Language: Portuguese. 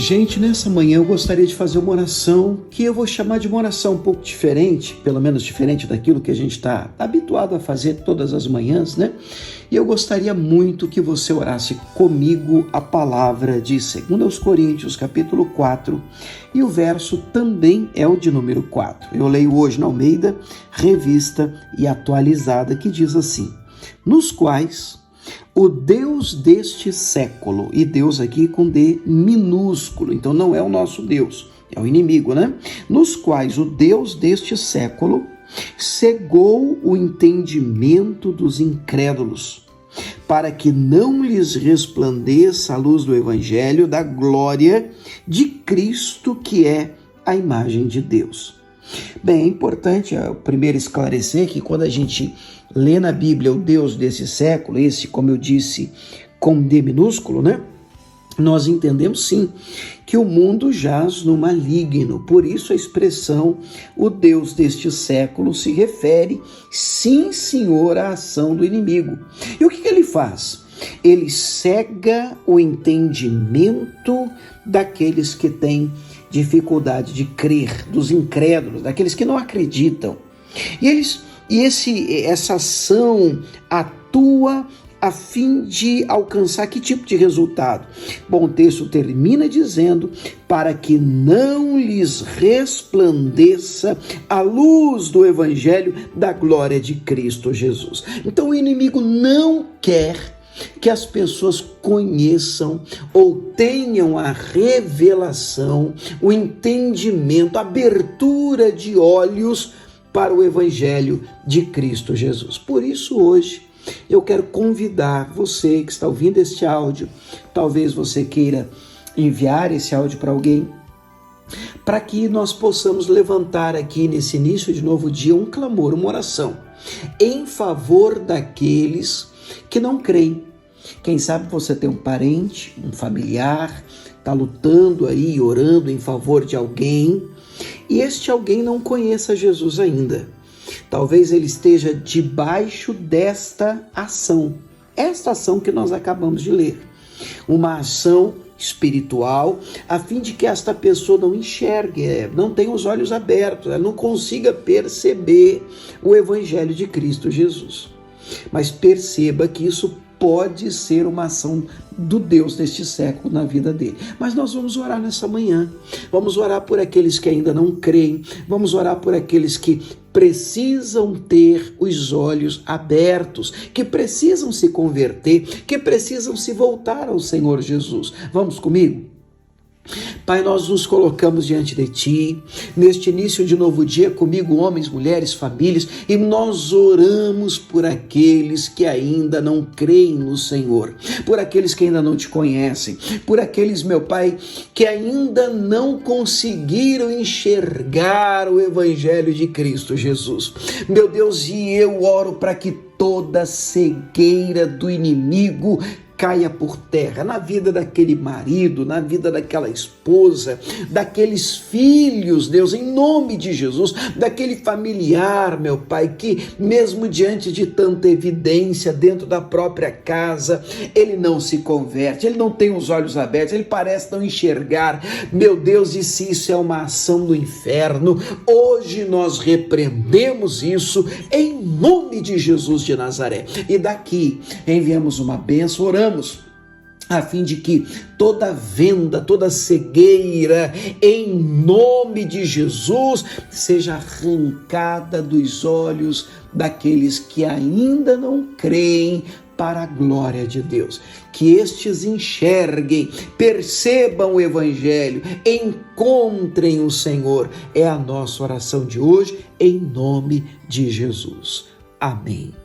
Gente, nessa manhã eu gostaria de fazer uma oração que eu vou chamar de uma oração um pouco diferente, pelo menos diferente daquilo que a gente está habituado a fazer todas as manhãs, né? E eu gostaria muito que você orasse comigo a palavra de 2 Coríntios, capítulo 4, e o verso também é o de número 4. Eu leio hoje na Almeida, revista e atualizada, que diz assim: nos quais o Deus deste século, e Deus aqui com D minúsculo, então não é o nosso Deus, é o inimigo, né? Nos quais o Deus deste século cegou o entendimento dos incrédulos, para que não lhes resplandeça a luz do Evangelho da glória de Cristo, que é a imagem de Deus. Bem, é importante primeiro esclarecer que quando a gente lê na Bíblia o Deus desse século, esse, como eu disse, com D minúsculo, né? Nós entendemos sim que o mundo jaz no maligno, por isso a expressão o Deus deste século se refere, sim senhor, à ação do inimigo. E o que ele faz? Ele cega o entendimento daqueles que têm dificuldade de crer, dos incrédulos, daqueles que não acreditam. Essa ação atua a fim de alcançar que tipo de resultado? Bom, o texto termina dizendo: para que não lhes resplandeça a luz do Evangelho da glória de Cristo Jesus. Então o inimigo não quer que as pessoas conheçam ou tenham a revelação, o entendimento, a abertura de olhos para o Evangelho de Cristo Jesus. Por isso, hoje, eu quero convidar você que está ouvindo este áudio, talvez você queira enviar esse áudio para alguém, para que nós possamos levantar aqui nesse início de novo dia um clamor, uma oração, em favor daqueles que não creem. Quem sabe você tem um parente, um familiar, está lutando aí, orando em favor de alguém, e este alguém não conheça Jesus ainda. Talvez ele esteja debaixo desta ação, esta ação que nós acabamos de ler. Uma ação espiritual, a fim de que esta pessoa não enxergue, não tenha os olhos abertos, ela não consiga perceber o Evangelho de Cristo Jesus. Mas perceba que isso pode ser uma ação do Deus deste século na vida dele. Mas nós vamos orar nessa manhã, vamos orar por aqueles que ainda não creem, vamos orar por aqueles que precisam ter os olhos abertos, que precisam se converter, que precisam se voltar ao Senhor Jesus. Vamos comigo? Pai, nós nos colocamos diante de Ti, neste início de novo dia, comigo, homens, mulheres, famílias, e nós oramos por aqueles que ainda não creem no Senhor, por aqueles que ainda não Te conhecem, por aqueles, meu Pai, que ainda não conseguiram enxergar o Evangelho de Cristo Jesus. Meu Deus, e eu oro para que toda cegueira do inimigo caia por terra, na vida daquele marido, na vida daquela esposa, daqueles filhos, Deus, em nome de Jesus, daquele familiar, meu Pai, que mesmo diante de tanta evidência dentro da própria casa, ele não se converte, ele não tem os olhos abertos, ele parece não enxergar. Meu Deus, e se isso é uma ação do inferno, hoje nós repreendemos isso em nome de Jesus de Nazaré. E daqui enviamos uma bênção, oramos a fim de que toda venda, toda cegueira, em nome de Jesus, seja arrancada dos olhos daqueles que ainda não creem, para a glória de Deus. Que estes enxerguem, percebam o Evangelho, encontrem o Senhor. É a nossa oração de hoje, em nome de Jesus. Amém.